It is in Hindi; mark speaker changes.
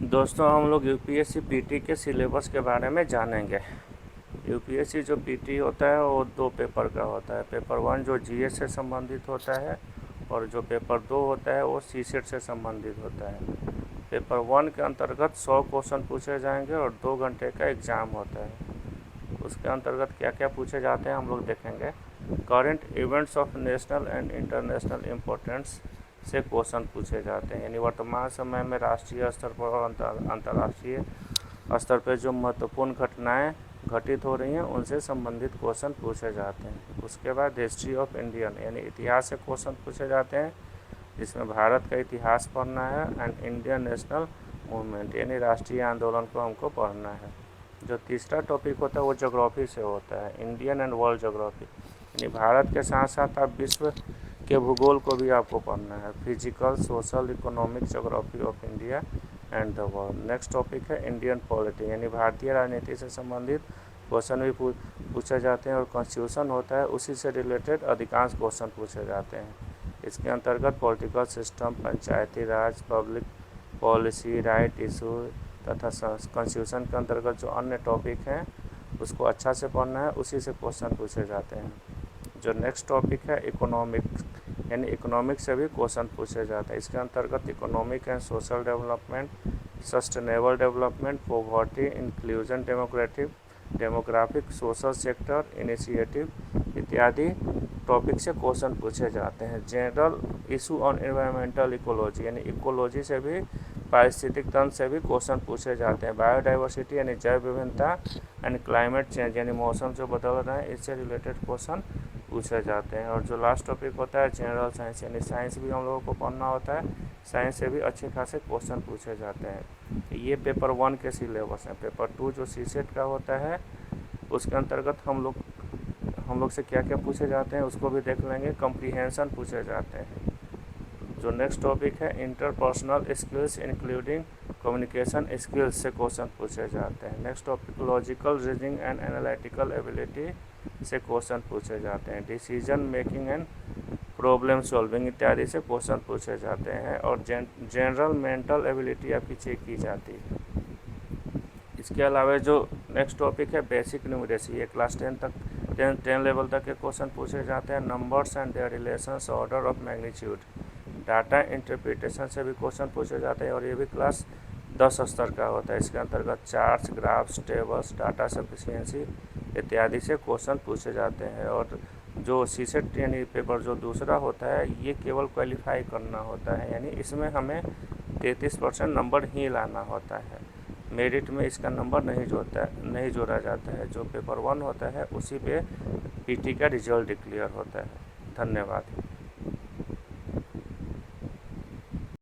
Speaker 1: दोस्तों हम लोग यूपीएससी पीटी के सिलेबस के बारे में जानेंगे। यूपीएससी जो पीटी होता है वो 2 पेपर का होता है। पेपर 1 जो जीएस से संबंधित होता है और जो पेपर 2 होता है वो सीसेट से संबंधित होता है। पेपर 1 के अंतर्गत 100 क्वेश्चन पूछे जाएंगे और 2 घंटे का एग्ज़ाम होता है। उसके अंतर्गत क्या क्या पूछे जाते हैं हम लोग देखेंगे। Current events of national and international importance से क्वेश्चन पूछे जाते हैं, यानी वर्तमान समय में राष्ट्रीय स्तर पर और अंतर्राष्ट्रीय स्तर पर जो महत्वपूर्ण घटनाएं घटित हो रही हैं उनसे संबंधित क्वेश्चन पूछे जाते हैं। उसके बाद हिस्ट्री ऑफ इंडियन यानी इतिहास से क्वेश्चन पूछे जाते हैं, जिसमें भारत का इतिहास पढ़ना है, एंड इंडियन नेशनल मूवमेंट यानी राष्ट्रीय आंदोलन को हमको पढ़ना है। जो तीसरा टॉपिक होता है वो ज्योग्राफी से होता है, इंडियन एंड वर्ल्ड ज्योग्राफी, यानी भारत के साथ साथ आप विश्व के भूगोल को भी आपको पढ़ना है। Physical, social, economic geography of India and the world. Next topic है इंडियन पॉलिटी, यानी भारतीय राजनीति से संबंधित क्वेश्चन भी पूछे जाते हैं, और कॉन्स्टिट्यूशन होता है उसी से रिलेटेड अधिकांश क्वेश्चन पूछे जाते हैं। इसके अंतर्गत पॉलिटिकल सिस्टम, पंचायती राज, पब्लिक पॉलिसी, राइट इशू तथा कॉन्स्टिट्यूशन के अंतर्गत जो अन्य टॉपिक हैं उसको अच्छा से पढ़ना है, उसी से क्वेश्चन पूछे जाते हैं। जो नेक्स्ट टॉपिक है इकोनॉमिक्स, यानी इकोनॉमिक से भी क्वेश्चन पूछे जाते हैं। इसके अंतर्गत economic and social development, sustainable development, poverty, inclusion, demographic, social sector initiative इत्यादि टॉपिक से क्वेश्चन पूछे जाते हैं। General issue on environmental ecology, यानी इकोलॉजी से भी, पारिस्थितिक तंत्र से भी क्वेश्चन पूछे जाते हैं। बायोडाइवर्सिटी यानी जैव विविधता, एंड क्लाइमेट चेंज यानी मौसम जो बदल रहा है इससे रिलेटेड क्वेश्चन पूछे जाते हैं। और जो लास्ट टॉपिक होता है जनरल साइंस, यानी साइंस भी हम लोगों को पढ़ना होता है, साइंस से भी अच्छे खासे क्वेश्चन पूछे जाते हैं। ये पेपर 1 के सिलेबस हैं। पेपर 2 जो सीसेट का होता है उसके अंतर्गत हम लोग से क्या क्या पूछे जाते हैं उसको भी देख लेंगे। कम्प्रीहेंशन पूछे जाते हैं। जो नेक्स्ट टॉपिक है interpersonal skills including communication skills से क्वेश्चन पूछे जाते हैं। Next topic logical reasoning and analytical ability से क्वेश्चन पूछे जाते हैं। Decision making and problem solving इत्यादि से क्वेश्चन पूछे जाते हैं। और जनरल मेंटल एबिलिटी आपकी चेक की जाती है। इसके अलावा जो नेक्स्ट टॉपिक है बेसिक न्यूमरेसी, ये क्लास 10 लेवल तक के क्वेश्चन पूछे जाते हैं। Numbers and their relations, order of magnitude, data interpretation से भी क्वेश्चन पूछे जाते हैं, और ये भी क्लास 10 स्तर का होता है। इसके अंतर्गत charts, graphs, tables, data sufficiency इत्यादि से क्वेश्चन पूछे जाते हैं। और जो सीसेट यानी पेपर जो दूसरा होता है ये केवल क्वालिफाई करना होता है, यानी इसमें हमें 33% नंबर ही लाना होता है। मेरिट में इसका नंबर नहीं जोड़ा जाता है। जो पेपर 1 होता है उसी पे पीटी का रिजल्ट डिक्लेयर होता है। धन्यवाद।